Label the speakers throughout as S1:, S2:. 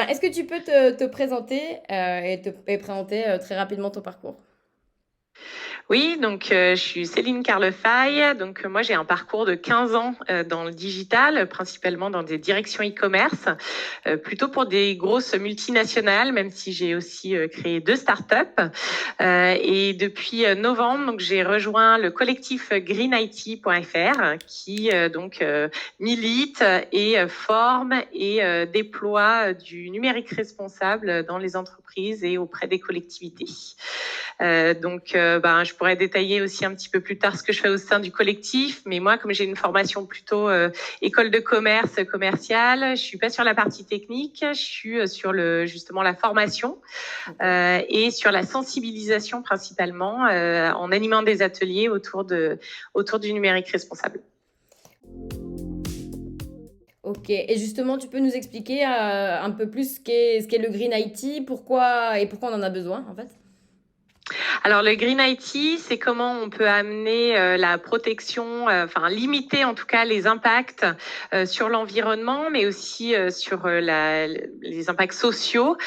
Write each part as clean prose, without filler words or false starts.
S1: Est-ce que tu peux te présenter et présenter très rapidement ton parcours?
S2: Oui, donc je suis Céline Carlefaille. Donc moi j'ai un parcours de 15 ans dans le digital, principalement dans des directions e-commerce, plutôt pour des grosses multinationales, même si j'ai aussi créé 2 startups. Et depuis novembre, donc j'ai rejoint le collectif greenIT.fr qui milite et forme et déploie du numérique responsable dans les entreprises et auprès des collectivités. Je pourrais détailler aussi un petit peu plus tard ce que je fais au sein du collectif. Mais moi, comme j'ai une formation plutôt école de commerce commerciale, je suis pas sur la partie technique, je suis sur justement la formation
S1: OK.
S2: et sur la sensibilisation principalement en animant des ateliers autour du numérique responsable.
S1: OK, et justement, tu peux nous expliquer, un peu plus ce qu'est le Green IT? Pourquoi on en a besoin, en fait?
S2: Alors le Green IT, c'est comment on peut amener la protection, limiter en tout cas les impacts sur l'environnement, mais aussi sur les impacts sociaux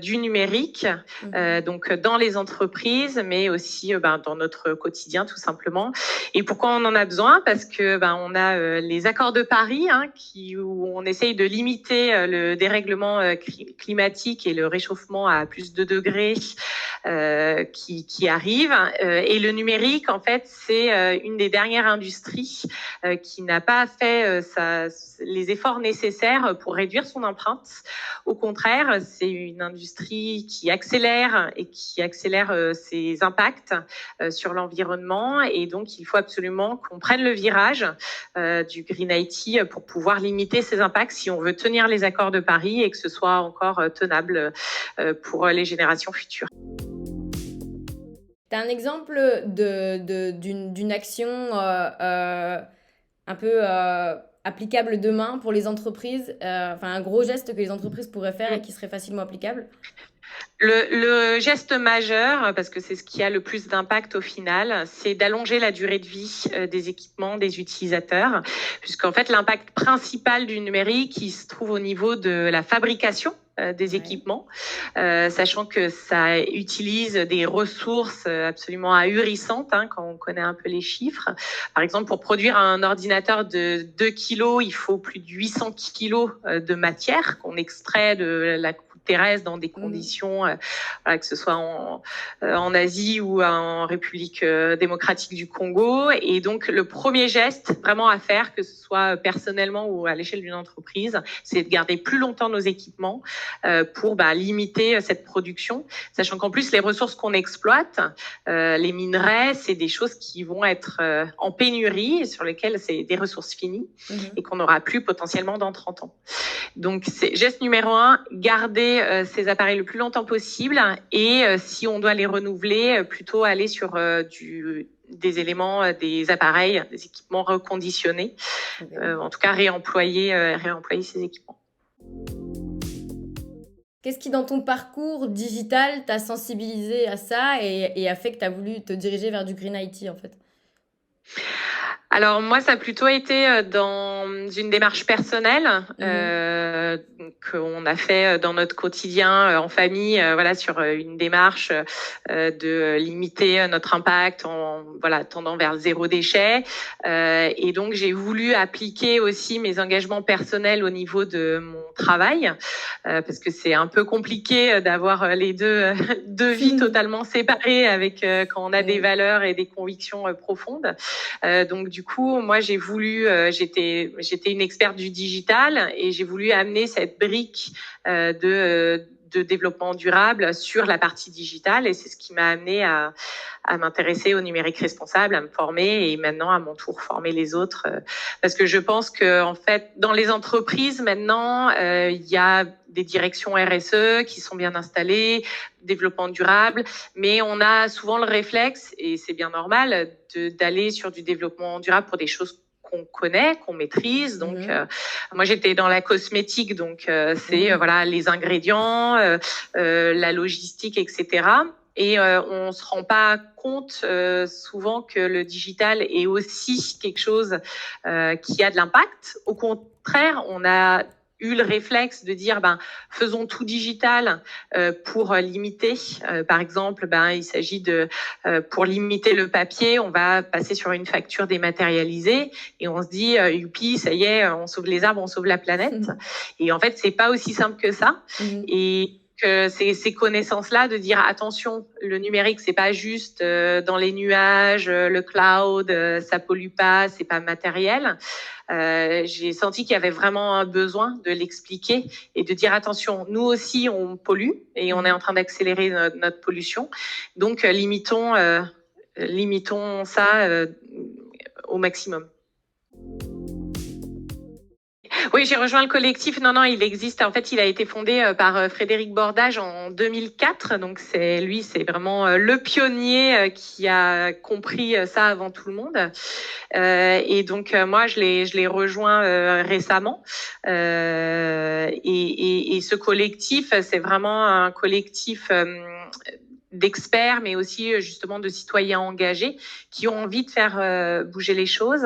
S2: du numérique,
S1: Mmh.
S2: donc dans les entreprises, mais aussi dans notre quotidien tout simplement. Et pourquoi on en a besoin? Parce que on a les accords de Paris, hein, où on essaye de limiter le dérèglement climatique et le réchauffement à plus de degrés qui arrive. Et le numérique, en fait, c'est une des dernières industries qui n'a pas fait les efforts nécessaires pour réduire son empreinte. Au contraire, c'est une industrie qui accélère et qui accélère ses impacts sur l'environnement. Et donc, il faut absolument qu'on prenne le virage du Green IT pour pouvoir limiter ces impacts si on veut tenir les accords de Paris et que ce soit encore tenable pour les générations futures.
S1: Tu as un exemple d'une action, un peu, applicable demain pour les entreprises, un gros geste que les entreprises pourraient faire et qui serait facilement applicable?
S2: Le geste majeur, parce que c'est ce qui a le plus d'impact au final, c'est d'allonger la durée de vie des équipements des utilisateurs, puisqu'en fait l'impact principal du numérique, il se trouve au niveau de la fabrication des
S1: Ouais.
S2: équipements, sachant que ça utilise des ressources absolument ahurissantes, hein, quand on connaît un peu les chiffres. Par exemple, pour produire un ordinateur de 2 kilos, il faut plus de 800 kilos de matière qu'on extrait de la croûte terrestre dans des
S1: Mmh.
S2: conditions, que ce soit en Asie ou en République démocratique du Congo. Et donc, le premier geste vraiment à faire, que ce soit personnellement ou à l'échelle d'une entreprise, c'est de garder plus longtemps nos équipements pour limiter cette production, sachant qu'en plus les ressources qu'on exploite, les minerais, c'est des choses qui vont être en pénurie, sur lesquelles c'est des ressources finies et
S1: Mmh.
S2: qu'on n'aura plus potentiellement dans 30 ans. Donc c'est geste numéro 1, garder ces appareils le plus longtemps possible et si on doit les renouveler, plutôt aller sur des éléments, des appareils, des équipements reconditionnés,
S1: OK.
S2: en tout cas réemployer ces équipements.
S1: Qu'est-ce qui, dans ton parcours digital, t'a sensibilisé à ça et a fait que tu as voulu te diriger vers du Green IT, en fait?
S2: Alors moi, ça a plutôt été dans une démarche personnelle
S1: Mmh.
S2: qu'on a fait dans notre quotidien en famille, voilà, sur une démarche de limiter notre impact en voilà tendant vers le zéro déchet. Et donc j'ai voulu appliquer aussi mes engagements personnels au niveau de mon travail parce que c'est un peu compliqué d'avoir les deux vies totalement séparées avec quand on a des
S1: Oui.
S2: valeurs et des convictions profondes. Donc du coup, moi j'ai voulu, j'étais une experte du digital et j'ai voulu amener cette brique de développement durable sur la partie digitale et c'est ce qui m'a amené à m'intéresser au numérique responsable, à me former et maintenant à mon tour former les autres parce que je pense que en fait dans les entreprises maintenant il y a des directions RSE qui sont bien installées, développement durable, mais on a souvent le réflexe et c'est bien normal d'aller sur du développement durable pour des choses qu'on connaît, qu'on maîtrise. Donc,
S1: Mmh.
S2: moi, j'étais dans la cosmétique, donc c'est
S1: Mmh.
S2: voilà les ingrédients, la logistique, etc. Et on se rend pas compte souvent que le digital est aussi quelque chose qui a de l'impact. Au contraire, on a eu le réflexe de dire faisons tout digital pour limiter. Par exemple, il s'agit de pour limiter le papier, on va passer sur une facture dématérialisée et on se dit youpi, ça y est, on sauve les arbres, on sauve la planète. Et en fait, c'est pas aussi simple que ça. Et que ces connaissances-là, de dire attention, le numérique, c'est pas juste dans les nuages, le cloud, ça pollue pas, c'est pas matériel. J'ai senti qu'il y avait vraiment un besoin de l'expliquer et de dire attention, nous aussi on pollue et on est en train d'accélérer notre pollution. Donc limitons ça au maximum. Oui, j'ai rejoint le collectif. Non, il existe. En fait, il a été fondé par Frédéric Bordage en 2004. Donc, c'est vraiment le pionnier qui a compris ça avant tout le monde. Et donc, moi, je l'ai rejoint récemment. Et ce collectif, c'est vraiment un collectif d'experts, mais aussi justement de citoyens engagés qui ont envie de faire bouger les choses.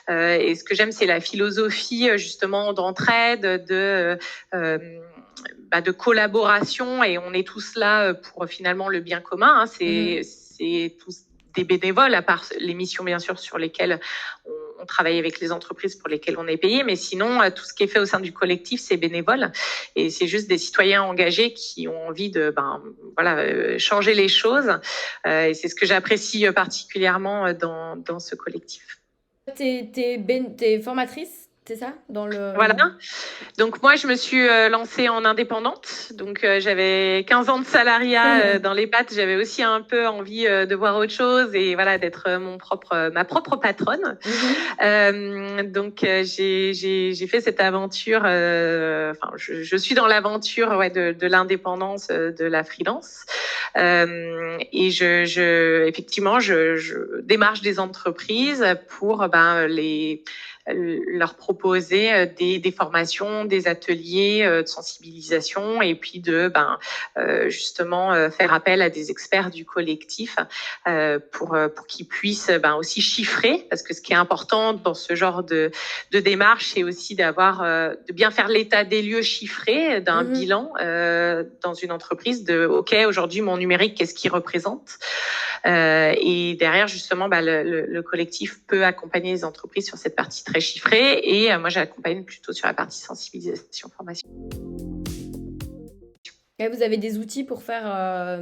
S2: Et ce que j'aime, c'est la philosophie justement d'entraide, de collaboration, et on est tous là pour finalement le bien commun. C'est tous des bénévoles, à part les missions bien sûr sur lesquelles on travaille avec les entreprises pour lesquelles on est payé, mais sinon tout ce qui est fait au sein du collectif, c'est bénévole, et c'est juste des citoyens engagés qui ont envie de changer les choses, et c'est ce que j'apprécie particulièrement dans ce collectif.
S1: T'es formatrice, c'est ça, dans le...
S2: Voilà. Donc moi, je me suis lancée en indépendante. Donc j'avais 15 ans de salariat dans les pattes. J'avais aussi un peu envie de voir autre chose et voilà, d'être ma propre patronne. Donc j'ai fait cette aventure. Je suis dans l'aventure de l'indépendance, de la freelance. Et effectivement, je démarche des entreprises pour leur proposer des formations, des ateliers de sensibilisation, et puis de justement faire appel à des experts du collectif pour qu'ils puissent aussi chiffrer, parce que ce qui est important dans ce genre de démarche, c'est aussi de bien faire l'état des lieux chiffré d'un bilan dans une entreprise, de OK, aujourd'hui mon numérique, qu'est-ce qu'il représente, et derrière justement le collectif peut accompagner les entreprises sur cette partie très chiffrée, et moi j'accompagne plutôt sur la partie sensibilisation, formation.
S1: Et vous avez des outils pour faire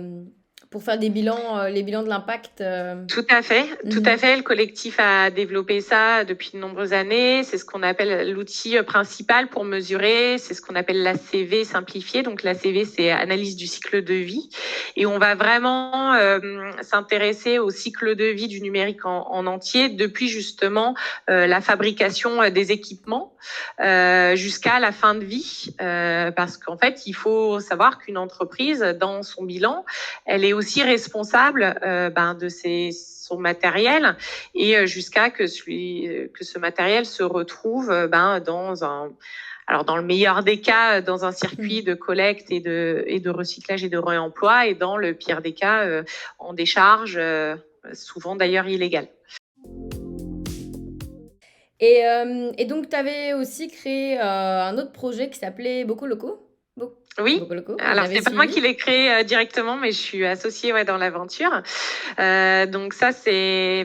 S1: des bilans, les bilans de l'impact?
S2: Tout à fait. Le collectif a développé ça depuis de nombreuses années. C'est ce qu'on appelle l'outil principal pour mesurer. C'est ce qu'on appelle l'ACV simplifié. Donc l'ACV, c'est analyse du cycle de vie. Et on va vraiment s'intéresser au cycle de vie du numérique en entier, depuis justement la fabrication des équipements jusqu'à la fin de vie. Parce qu'en fait, il faut savoir qu'une entreprise, dans son bilan, elle est aussi responsable de son matériel, et jusqu'à que ce matériel se retrouve dans le meilleur des cas, dans un circuit de collecte et de recyclage et de réemploi, et dans le pire des cas, en décharge, souvent d'ailleurs illégale.
S1: Et donc, tu avais aussi créé un autre projet qui s'appelait Bocoloco.
S2: Oui, alors c'est pas moi qui l'ai créé directement, mais je suis associée dans l'aventure. Donc ça, c'est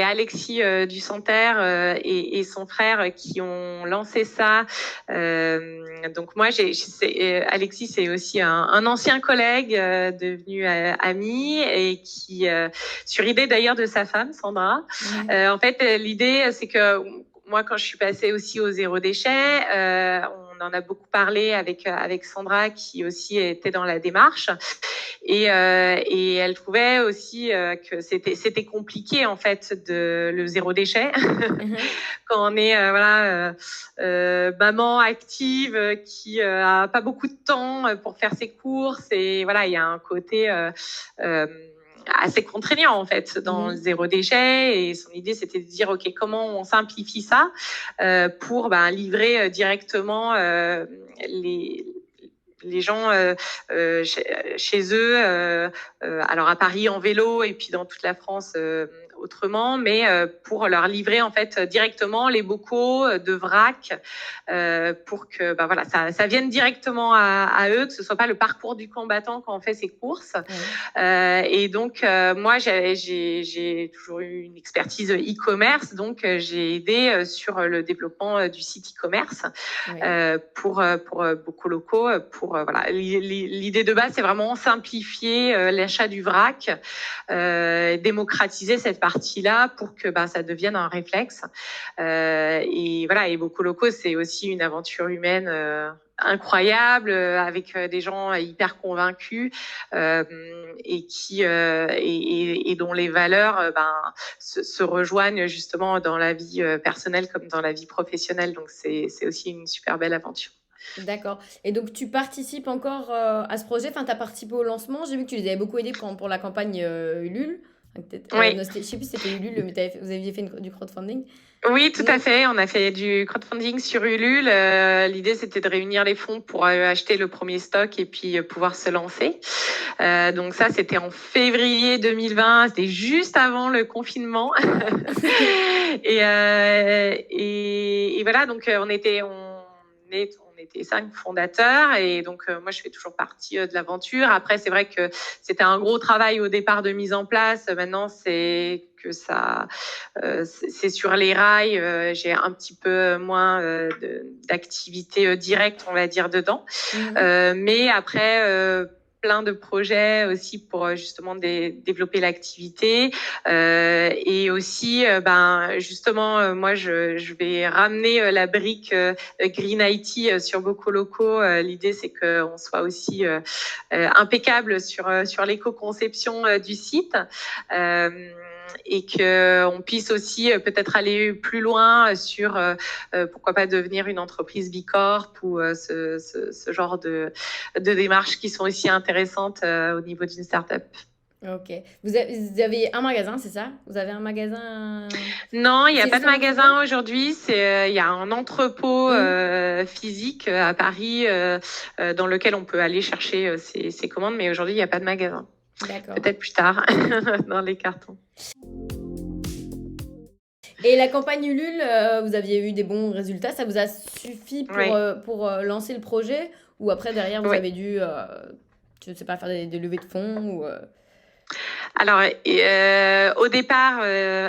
S2: Alexis Dusanter et son frère qui ont lancé ça. Donc moi, Alexis, c'est aussi un ancien collègue devenu ami, et qui, sur idée d'ailleurs de sa femme, Sandra. En fait, l'idée, c'est que moi, quand je suis passée aussi au zéro déchet, on en a beaucoup parlé avec Sandra, qui aussi était dans la démarche, et elle trouvait aussi que c'était compliqué en fait le zéro déchet quand on est maman active qui a pas beaucoup de temps pour faire ses courses, et voilà, il y a un côté assez contraignant en fait dans le zéro déchet, et son idée c'était de dire ok, comment on simplifie ça pour livrer directement les gens chez eux, alors à Paris en vélo, et puis dans toute la France autrement, mais pour leur livrer en fait directement les bocaux de vrac pour que voilà, ça vienne directement à eux, que ce soit pas le parcours du combattant quand on fait ses courses. Et donc moi j'ai toujours eu une expertise e-commerce, donc j'ai aidé sur le développement du site e-commerce pour beaucoup locaux. Voilà, l'idée de base c'est vraiment simplifier l'achat du vrac, démocratiser cette partie-là pour que ça devienne un réflexe. Et voilà, et beaucoup locaux c'est aussi une aventure humaine incroyable avec des gens hyper convaincus et qui et dont les valeurs se rejoignent justement dans la vie personnelle comme dans la vie professionnelle. Donc c'est aussi une super belle aventure.
S1: D'accord. Et donc, tu participes encore à ce projet? Enfin, tu as participé au lancement. J'ai vu que tu les avais beaucoup aidés pour la campagne Ulule.
S2: Oui.
S1: Non, je ne sais plus si c'était Ulule, mais vous aviez fait du crowdfunding.
S2: Oui, tout à fait. On a fait du crowdfunding sur Ulule. L'idée, c'était de réunir les fonds pour acheter le premier stock et puis pouvoir se lancer. Donc ça, c'était en février 2020. C'était juste avant le confinement. et voilà, donc on était 5 fondateurs et donc moi je fais toujours partie de l'aventure. Après c'est vrai que c'était un gros travail au départ de mise en place. Maintenant c'est que ça c'est sur les rails. J'ai un petit peu moins d'activité directe on va dire dedans. Mais après plein de projets aussi pour justement développer l'activité et aussi justement moi je vais ramener la brique Green IT sur beaucoup locaux. L'idée c'est qu'on soit aussi impeccable sur l'éco-conception du site. Et qu'on puisse aussi peut-être aller plus loin sur pourquoi pas devenir une entreprise Bicorp ou ce genre de démarches qui sont aussi intéressantes au niveau d'une start-up.
S1: Ok. Vous avez un magasin, c'est ça? Vous avez un magasin?
S2: Non, il n'y a pas de magasin aujourd'hui. Il y a un entrepôt physique à Paris dans lequel on peut aller chercher ses commandes, mais aujourd'hui, il n'y a pas de magasin.
S1: D'accord.
S2: Peut-être plus tard, dans les cartons.
S1: Et la campagne Ulule, vous aviez eu des bons résultats? Ça vous a suffi pour lancer le projet? Ou après, derrière, vous avez dû, je ne sais pas, faire des levées de fonds ou
S2: Alors, au départ,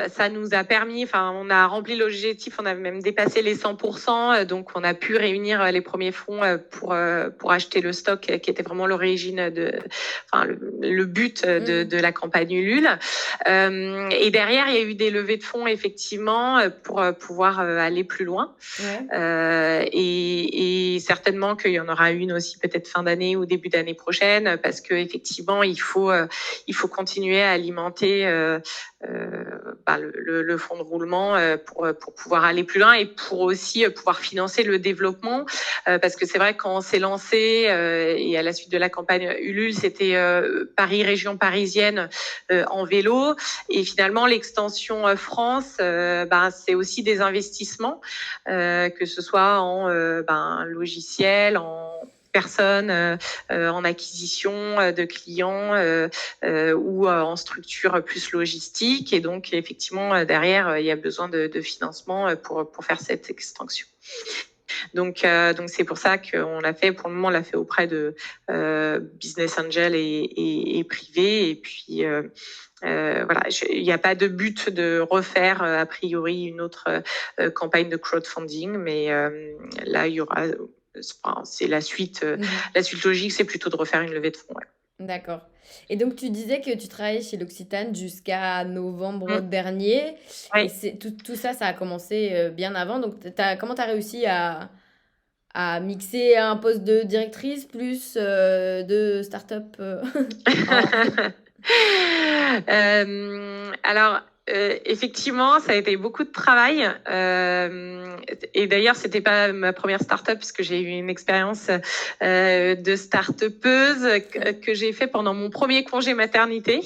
S2: ça nous a permis, on a rempli l'objectif, on a même dépassé les 100%, donc on a pu réunir les premiers fonds pour acheter le stock qui était vraiment l'origine le but de la campagne Ulule. Et derrière, il y a eu des levées de fonds, effectivement, pour pouvoir aller plus loin. Et certainement qu'il y en aura une aussi peut-être fin d'année ou début d'année prochaine, parce que effectivement, il faut continuer à alimenter le fonds de roulement pour pouvoir aller plus loin et pour aussi pouvoir financer le développement, parce que c'est vrai quand on s'est lancé et à la suite de la campagne Ulule, c'était Paris, région parisienne en vélo, et finalement l'extension France, c'est aussi des investissements, que ce soit en logiciel, en personnes, en acquisition de clients ou en structure plus logistique. Et donc, effectivement, derrière, il y a besoin de financement pour faire cette extension. Donc c'est pour ça qu'on l'a fait. Pour le moment, on l'a fait auprès de business angel et privé. Et puis voilà, il n'y a pas de but de refaire a priori une autre campagne de crowdfunding, mais là, il y aura. C'est la suite. La suite logique, c'est plutôt de refaire une levée de fonds.
S1: D'accord. Et donc, tu disais que tu travaillais chez l'Occitane jusqu'à novembre dernier.
S2: Oui.
S1: Et tout ça, ça a commencé bien avant. Donc, comment tu as réussi à mixer un poste de directrice plus de start-up
S2: Alors, effectivement, ça a été beaucoup de travail. Et d'ailleurs, c'était pas ma première start-up puisque j'ai eu une expérience de start-upeuse que j'ai fait pendant mon premier congé maternité.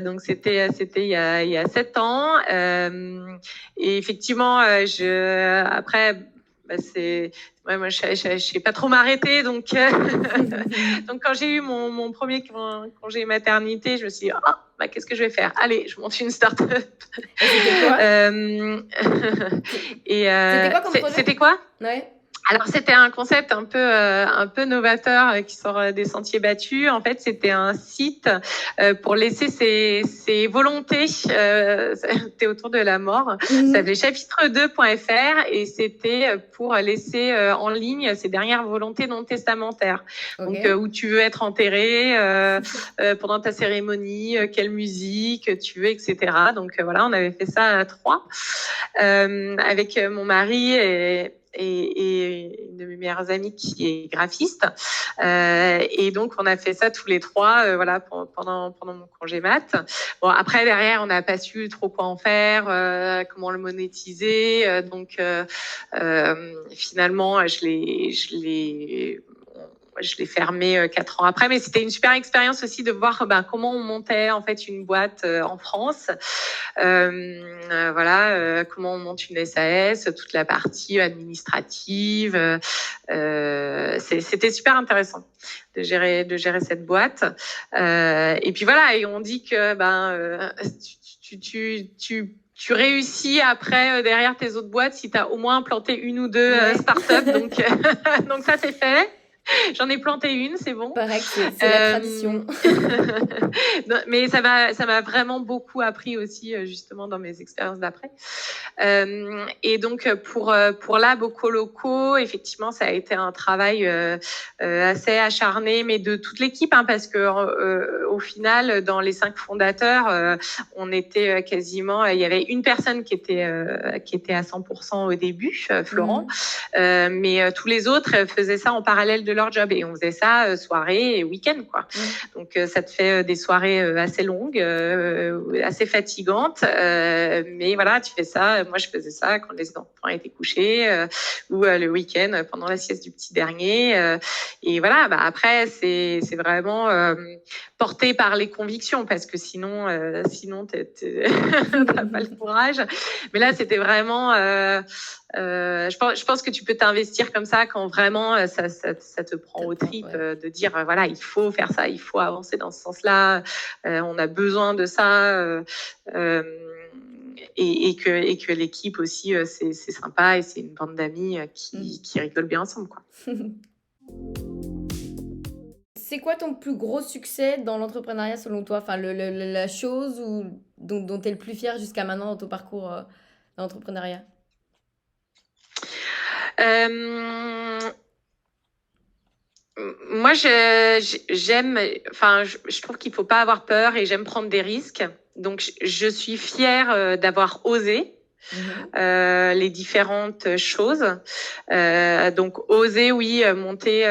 S2: Donc c'était il y a 7 ans. Et effectivement, après moi, je sais pas trop m'arrêter, donc donc quand j'ai eu mon premier congé maternité, je me suis dit, qu'est-ce que je vais faire? Allez, je monte une start-up.
S1: Et c'était quoi? C'était quoi comme projet?
S2: C'était quoi?
S1: Ouais.
S2: Alors, c'était un concept un peu novateur qui sort des sentiers battus. En fait, c'était un site pour laisser ses volontés. C'était autour de la mort. Ça s'appelait chapitre2.fr et c'était pour laisser en ligne ses dernières volontés non testamentaires.
S1: Okay.
S2: Donc, où tu veux être enterré pendant ta cérémonie, quelle musique tu veux, etc. Donc, voilà, on avait fait ça à 3 avec mon mari et une de mes meilleures amies qui est graphiste. Et donc, on a fait ça tous les 3 voilà, pendant mon congé mat. Bon, après, derrière, on n'a pas su trop quoi en faire, comment le monétiser. Donc, finalement, je l'ai fermé 4 ans après, mais c'était une super expérience aussi de voir comment on montait en fait une boîte en France. Voilà, comment on monte une SAS, toute la partie administrative. C'était super intéressant de gérer cette boîte. Et puis voilà, et on dit que tu réussis après derrière tes autres boîtes si tu as au moins implanté 1 ou 2 startups. Donc ça, c'est fait. J'en ai planté une, c'est bon.
S1: Pareil, c'est la tradition.
S2: Mais ça m'a vraiment beaucoup appris aussi, justement, dans mes expériences d'après. Et donc, pour Lab Ocoloco, effectivement, ça a été un travail assez acharné, mais de toute l'équipe, parce que au final, dans les 5 fondateurs, on était quasiment... Il y avait une personne qui était à 100% au début, Florent, mais tous les autres faisaient ça en parallèle de leur job et on faisait ça soirée et week-end, quoi. Donc ça te fait des soirées assez longues, assez fatigantes, mais voilà, tu fais ça. Moi, je faisais ça quand les enfants étaient couchés ou le week-end pendant la sieste du petit dernier. Et voilà, après, c'est vraiment porté par les convictions parce que sinon t'as pas le courage. Mais là, c'était vraiment... je pense que tu peux t'investir comme ça quand vraiment ça te prend aux tripes, de dire voilà, il faut faire ça, il faut avancer dans ce sens-là, on a besoin de ça, et que l'équipe aussi, c'est sympa et c'est une bande d'amis qui rigolent bien ensemble, quoi.
S1: C'est quoi ton plus gros succès dans l'entrepreneuriat selon toi? Enfin, la chose dont tu es le plus fier jusqu'à maintenant dans ton parcours dans l'entrepreneuriat?
S2: Moi, j'aime, je trouve qu'il faut pas avoir peur et j'aime prendre des risques. Donc, je suis fière d'avoir osé les différentes choses. Donc, oser, oui, monter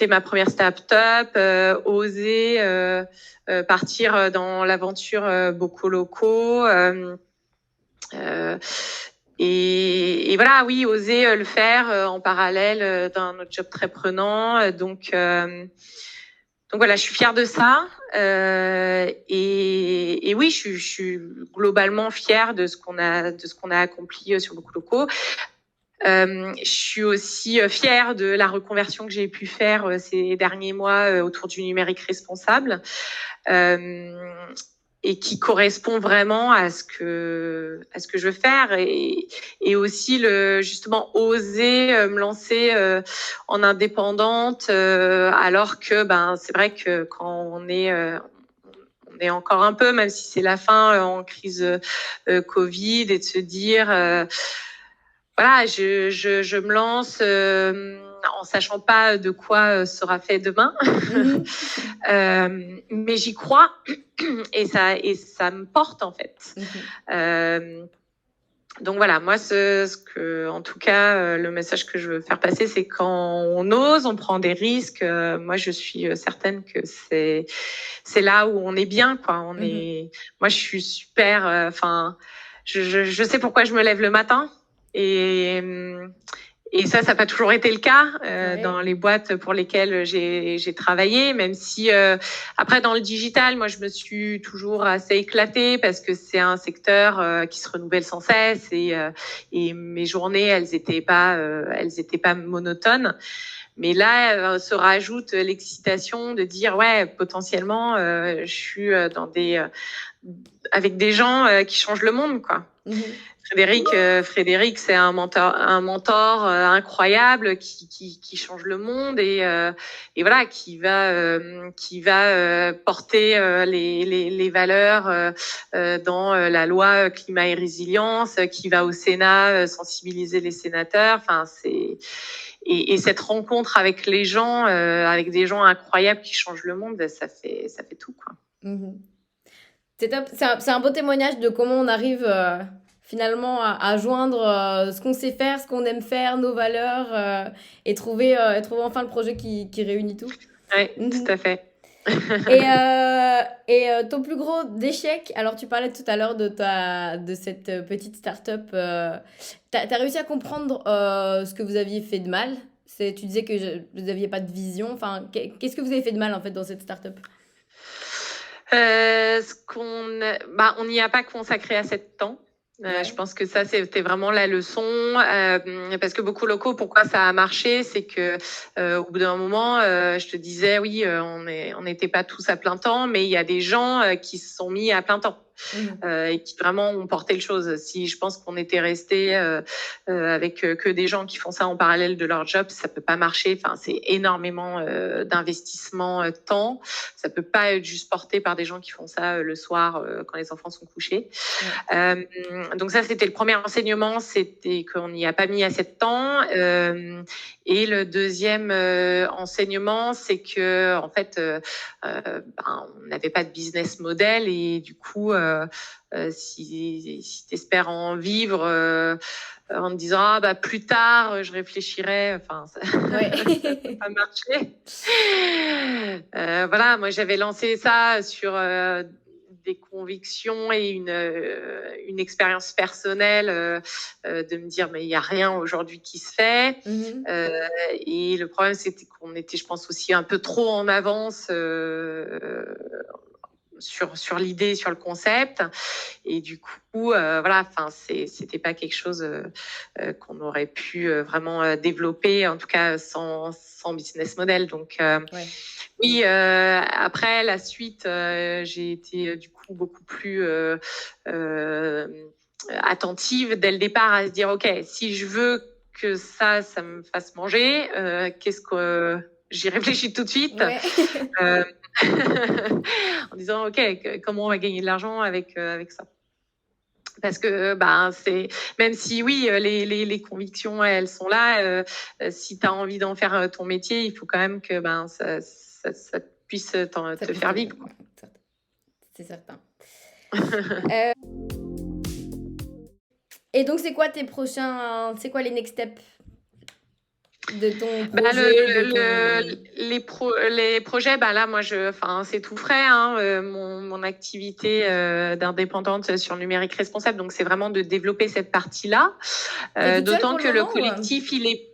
S2: ma première start-up, oser partir dans l'aventure Bocoloco. Et voilà, oui, oser le faire en parallèle d'un autre job très prenant. Donc voilà, je suis fière de ça. Et oui, je suis globalement fière de ce qu'on a accompli sur Bocoloco. Je suis aussi fière de la reconversion que j'ai pu faire ces derniers mois autour du numérique responsable. Et qui correspond vraiment à ce que je veux faire et aussi justement oser me lancer en indépendante alors que c'est vrai que quand on est encore un peu, même si c'est la fin, en crise Covid, et de se dire voilà, je me lance en sachant pas de quoi sera fait demain. Mais j'y crois et ça me porte en fait. Donc voilà, moi en tout cas le message que je veux faire passer, c'est quand on ose, on prend des risques. Moi je suis certaine que c'est là où on est bien, quoi. Moi je suis super. Je sais pourquoi je me lève le matin. Et ça n'a pas toujours été le cas
S1: Ouais.
S2: dans les boîtes pour lesquelles j'ai travaillé, même si après dans le digital, moi je me suis toujours assez éclatée parce que c'est un secteur qui se renouvelle sans cesse et mes journées elles étaient pas monotones. Mais là se rajoute l'excitation de dire ouais potentiellement je suis dans avec des gens qui changent le monde quoi.
S1: Mhm.
S2: Frédéric, c'est un mentor incroyable qui change le monde et voilà, qui va porter les valeurs dans la loi climat et résilience, qui va au Sénat sensibiliser les sénateurs. Enfin, et cette rencontre avec les gens, avec des gens incroyables qui changent le monde, ça fait tout quoi.
S1: Mhm. C'est top. C'est un beau témoignage de comment on arrive finalement à joindre ce qu'on sait faire, ce qu'on aime faire, nos valeurs et trouver enfin le projet qui réunit tout.
S2: Oui,
S1: Mhm.
S2: tout à fait.
S1: Ton plus gros échec, alors tu parlais tout à l'heure de cette petite start-up, t'as réussi à comprendre ce que vous aviez fait de mal? Tu disais que vous n'aviez pas de vision. Enfin, qu'est-ce que vous avez fait de mal en fait dans cette start-up?
S2: On n'y a pas consacré assez de temps. Je
S1: Ouais.
S2: pense que ça, c'était vraiment la leçon. Parce que beaucoup locaux, pourquoi ça a marché, c'est que au bout d'un moment, je te disais, oui, on n'était pas tous à plein temps, mais il y a des gens qui se sont mis à plein temps.
S1: Mhm.
S2: Et qui vraiment ont porté le chose. Si je pense qu'on était resté avec que des gens qui font ça en parallèle de leur job, ça peut pas marcher. Enfin, c'est énormément d'investissement temps. Ça peut pas être juste porté par des gens qui font ça le soir quand les enfants sont couchés.
S1: Ouais.
S2: Donc ça, c'était le premier enseignement, c'était qu'on n'y a pas mis assez de temps. Et le deuxième enseignement, c'est que en fait, on n'avait pas de business model et du coup, si tu espères en vivre en te disant plus tard, je réfléchirai, enfin ça
S1: Ouais.
S2: peut pas marcher. Voilà, moi j'avais lancé ça sur des convictions et une expérience personnelle de me dire mais il y a rien aujourd'hui qui se fait.
S1: Mhm.
S2: Euh, et le problème c'était qu'on était, je pense aussi un peu trop en avance sur l'idée, sur le concept. Et du coup, voilà, enfin, c'était pas quelque chose qu'on aurait pu vraiment développer, en tout cas sans business model. Donc,
S1: Ouais.
S2: oui, après la suite, j'ai été du coup beaucoup plus euh, attentive dès le départ à se dire, ok, si je veux que ça me fasse manger, qu'est-ce que j'y réfléchis tout de suite.
S1: Ouais.
S2: Euh, en disant ok comment on va gagner de l'argent avec ça parce que c'est même si oui les convictions elles sont là si tu as envie d'en faire ton métier il faut quand même que ça puisse
S1: Ça
S2: te
S1: puisse
S2: faire
S1: te...
S2: vivre quoi.
S1: C'est certain. Euh, et donc, c'est quoi les next steps de ton projet, de ton...
S2: Les projets, là, moi, enfin, c'est tout frais, hein, mon activité d'indépendante sur le numérique responsable. Donc, c'est vraiment de développer cette partie-là.
S1: T'es toute seule
S2: D'autant
S1: pour le
S2: que le
S1: moment ou,
S2: collectif, il est.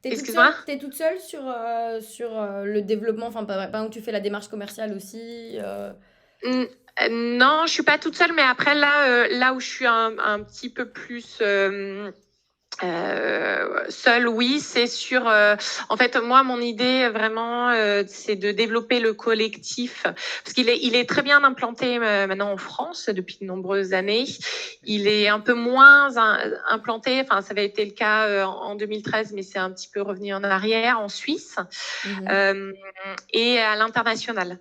S2: Excuse-moi.
S1: T'es toute seule sur le développement, enfin, par exemple, tu fais la démarche commerciale aussi.
S2: Non, je suis pas toute seule, mais après là où je suis un petit peu plus seule, oui, c'est sur. En fait, moi, mon idée vraiment, c'est de développer le collectif, parce il est très bien implanté maintenant en France depuis de nombreuses années. Il est un peu moins implanté. Enfin, ça avait été le cas en 2013, mais c'est un petit peu revenu en arrière en Suisse
S1: Mhm.
S2: euh, et à l'international.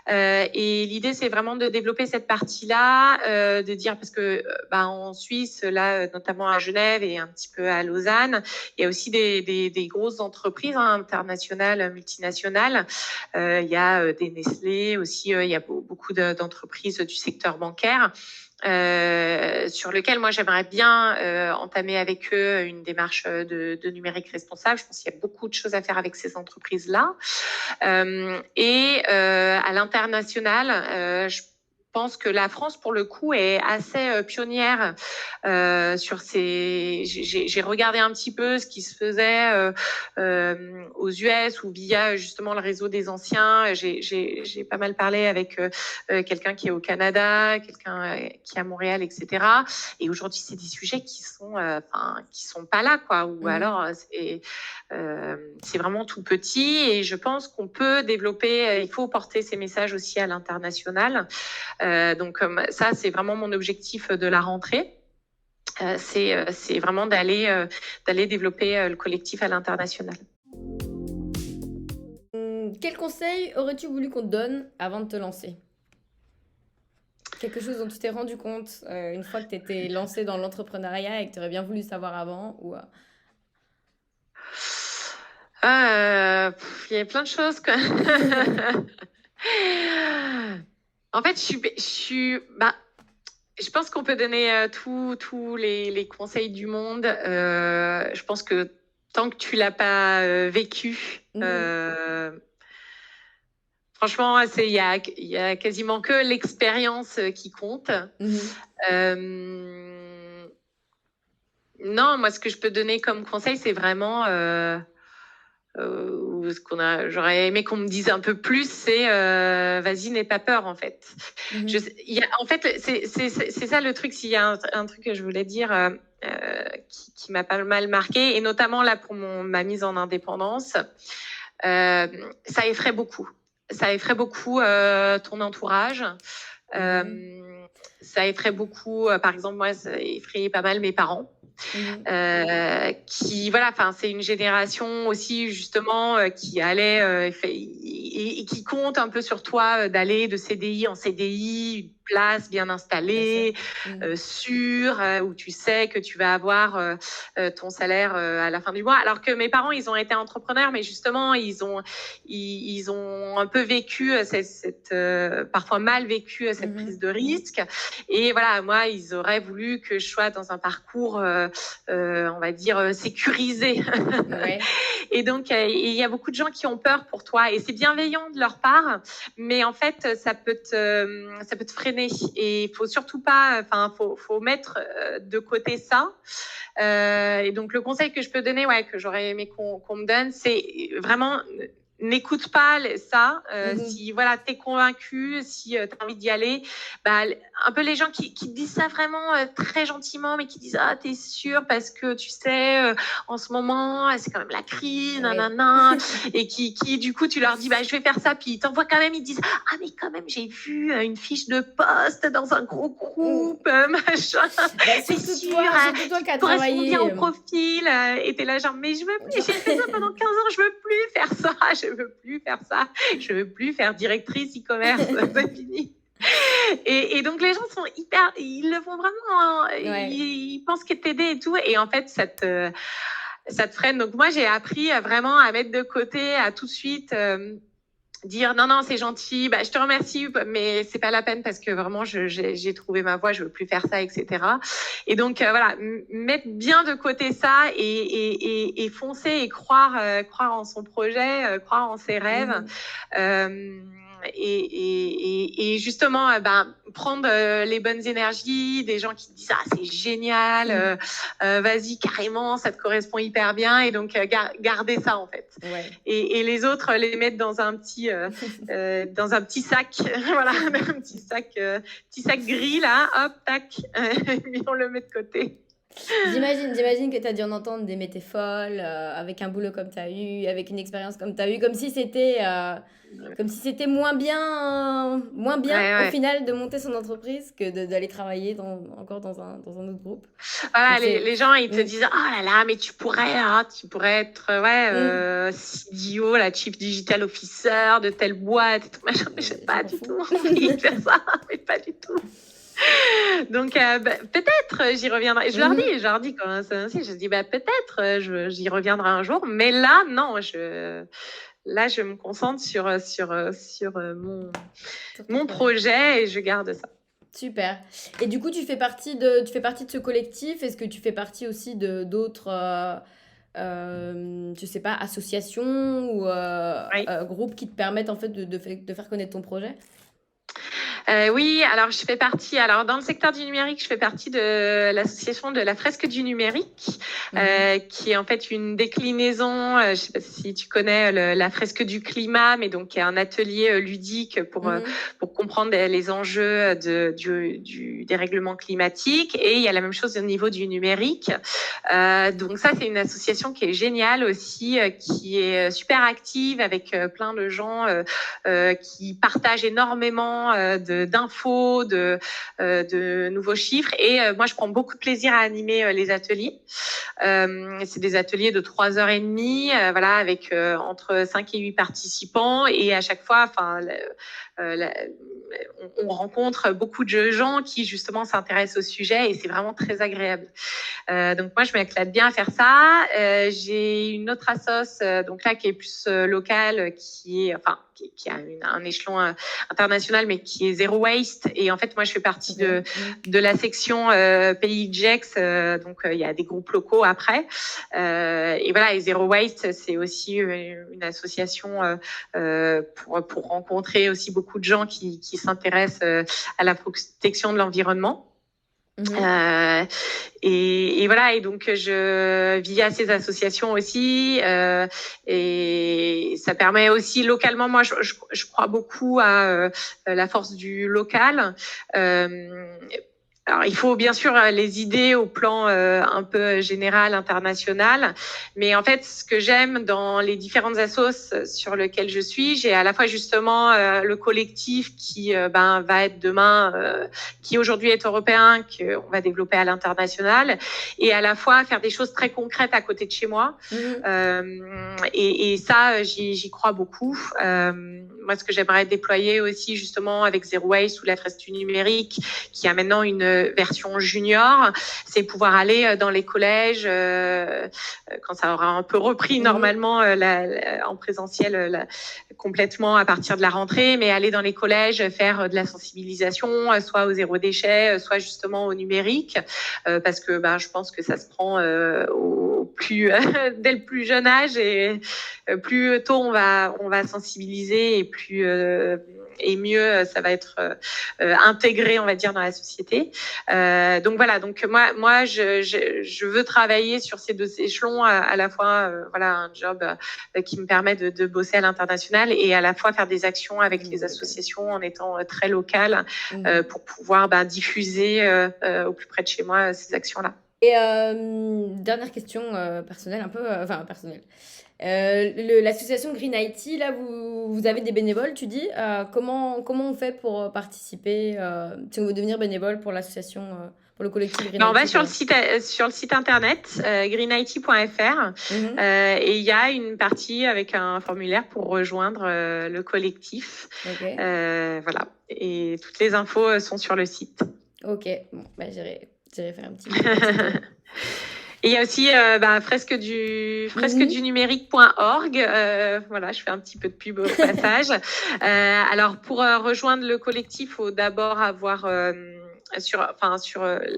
S2: Et l'idée, c'est vraiment de développer cette partie-là, de dire parce que en Suisse, là, notamment à Genève et un petit peu à Lausanne, il y a aussi des grosses entreprises internationales, multinationales. Il y a des Nestlé aussi. Il y a beaucoup d'entreprises du secteur bancaire. Sur lequel moi j'aimerais bien entamer avec eux une démarche de numérique responsable. Je pense qu'il y a beaucoup de choses à faire avec ces entreprises-là. À l'international, pense que la France, pour le coup, est assez pionnière sur ces. J'ai regardé un petit peu ce qui se faisait aux US ou via justement le réseau des anciens. J'ai pas mal parlé avec quelqu'un qui est au Canada, quelqu'un qui est à Montréal, etc. Et aujourd'hui, c'est des sujets qui sont pas là, quoi. Ou alors, c'est vraiment tout petit. Et je pense qu'on peut développer. Il faut porter ces messages aussi à l'international. Donc ça, c'est vraiment mon objectif de la rentrée. C'est vraiment d'aller développer le collectif à l'international.
S1: Quel conseil aurais-tu voulu qu'on te donne avant de te lancer? Quelque chose dont tu t'es rendu compte une fois que tu étais lancé dans l'entrepreneuriat et que tu aurais bien voulu savoir avant ou...
S2: Il y a plein de choses, quoi. En fait, je pense qu'on peut donner tous les conseils du monde. Je pense que tant que tu l'as pas vécu, franchement, il y a quasiment que l'expérience qui compte. Non, moi, ce que je peux donner comme conseil, c'est vraiment j'aurais aimé qu'on me dise un peu plus, c'est vas-y, n'aie pas peur, en fait. En fait, c'est ça le truc. S'il y a un truc que je voulais dire qui m'a pas mal marqué, et notamment là pour ma mise en indépendance, ça effraie beaucoup. Ça effraie beaucoup ton entourage. Ça effraie beaucoup, par exemple, moi, ça effrayait pas mal mes parents. Qui voilà, enfin c'est une génération aussi justement qui allait et qui compte un peu sur toi d'aller de CDI en CDI, une place bien installée, sûre, où tu sais que tu vas avoir ton salaire à la fin du mois. Alors que mes parents, ils ont été entrepreneurs, mais justement ils ont un peu vécu parfois mal vécu cette prise de risque. Et voilà, moi, ils auraient voulu que je sois dans un parcours on va dire sécurisé. Et donc il y a beaucoup de gens qui ont peur pour toi et c'est bienveillant de leur part, mais en fait ça peut te freiner et il faut surtout pas, faut mettre de côté ça. Et donc le conseil que je peux donner, que j'aurais aimé qu'on me donne, c'est vraiment n'écoute pas ça. Si voilà, t'es convaincu, si t'as envie d'y aller, un peu les gens qui disent ça vraiment très gentiment, mais qui disent t'es sûr parce que tu sais en ce moment c'est quand même la crise, nanana, et qui du coup tu leur dis je vais faire ça, puis ils t'envoient quand même, ils disent mais quand même j'ai vu une fiche de poste dans un gros groupe, machin.
S1: C'est sûr, surtout toi qui as travaillé
S2: bien au profil, et t'es là genre mais je veux plus, j'ai fait ça pendant 15 ans, je veux plus faire ça, je veux plus faire directrice e-commerce, c'est fini. Et donc les gens sont ils le font vraiment, ils pensent que t'aider et tout, et en fait ça te freine. Donc moi j'ai appris vraiment à mettre de côté, à tout de suite dire non c'est gentil, je te remercie mais c'est pas la peine parce que vraiment j'ai trouvé ma voie, je veux plus faire ça, etc. Et donc voilà, mettre bien de côté ça et foncer et croire en son projet, croire en ses rêves. Et justement prendre les bonnes énergies, des gens qui te disent c'est génial, vas-y carrément, ça te correspond hyper bien, et donc garder ça en fait. Et les autres les mettre dans un petit sac, voilà, un petit sac gris là, hop tac, et on le met de côté.
S1: J'imagine que tu as dû en entendre des métiers folles, avec un boulot comme tu as eu, avec une expérience comme tu as eu, comme si c'était moins bien au final de monter son entreprise que d'aller travailler encore dans un autre groupe.
S2: Voilà, les gens ils te disent oh là là, mais tu pourrais être CDO, la Chief Digital Officer de telle boîte et tout machin. Je sais pas du tout envie de faire ça, mais pas du tout. Donc peut-être j'y reviendrai. Je leur dis quand même ça aussi. Je dis peut-être j'y reviendrai un jour, mais là non, je me concentre sur mon projet et je garde ça.
S1: Super. Et du coup, tu fais partie de ce collectif. Est-ce que tu fais partie aussi de d'autres je sais pas, associations ou groupes qui te permettent en fait de faire connaître ton projet?
S2: Oui, alors je fais partie. Alors dans le secteur du numérique, je fais partie de l'association de la fresque du numérique, qui est en fait une déclinaison. Je sais pas si tu connais la fresque du climat, mais donc qui est un atelier ludique pour comprendre les enjeux du dérèglement climatique. Et il y a la même chose au niveau du numérique. Donc ça, c'est une association qui est géniale aussi, qui est super active avec plein de gens qui partagent énormément d'infos, de nouveaux chiffres. Et moi, je prends beaucoup de plaisir à animer les ateliers. C'est des ateliers de 3h30, voilà, avec entre 5 et 8 participants. Et à chaque fois, on rencontre beaucoup de gens qui justement s'intéressent au sujet et c'est vraiment très agréable. Donc moi, je m'éclate bien à faire ça. J'ai une autre assoce, donc là qui est plus locale, qui a un échelon international, mais qui est Zero Waste. Et en fait, moi, je fais partie de la section pays GEX. Donc il y a des groupes locaux après. Et voilà, et Zero Waste, c'est aussi une association pour rencontrer aussi beaucoup de gens qui s'intéressent à la protection de l'environnement. Et voilà, et donc via ces associations aussi, et ça permet aussi localement, moi je crois beaucoup à la force du local. Alors, il faut bien sûr les idées au plan un peu général, international. Mais en fait, ce que j'aime dans les différentes assos sur lesquelles je suis, j'ai à la fois justement le collectif qui va être demain, qui aujourd'hui est européen, qu'on va développer à l'international, et à la fois faire des choses très concrètes à côté de chez moi. Et ça, j'y crois beaucoup. Moi, ce que j'aimerais déployer aussi justement avec Zero Waste ou la fresque du numérique, qui a maintenant une version junior, c'est pouvoir aller dans les collèges quand ça aura un peu repris normalement en présentiel complètement à partir de la rentrée, mais aller dans les collèges, faire de la sensibilisation, soit au zéro déchet, soit justement au numérique, parce que je pense que ça se prend dès le plus jeune âge, et plus tôt on va sensibiliser, et plus et mieux ça va être intégré, on va dire, dans la société. Donc voilà, donc moi je veux travailler sur ces deux échelons, à la fois voilà, un job qui me permet de bosser à l'international, et à la fois faire des actions avec les associations en étant très locale, pour pouvoir diffuser au plus près de chez moi ces actions-là.
S1: Et dernière question personnelle, un peu, personnelle. L'association Green IT, là, vous avez des bénévoles, tu dis. Comment on fait pour participer, si on veut devenir bénévole pour l'association, pour le collectif Green IT?
S2: On va sur le site internet greenit.fr, et il y a une partie avec un formulaire pour rejoindre le collectif. Voilà, et toutes les infos sont sur le site.
S1: Ok, bon, j'irai faire un petit
S2: Et il y a aussi fresque du numérique.org. Voilà, je fais un petit peu de pub au passage. Alors, pour rejoindre le collectif, il faut d'abord avoir sur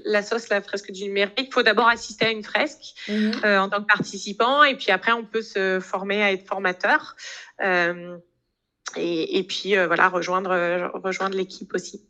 S2: l'assos, la fresque du numérique, il faut d'abord assister à une fresque en tant que participant, et puis après on peut se former à être formateur, et puis voilà, rejoindre l'équipe aussi.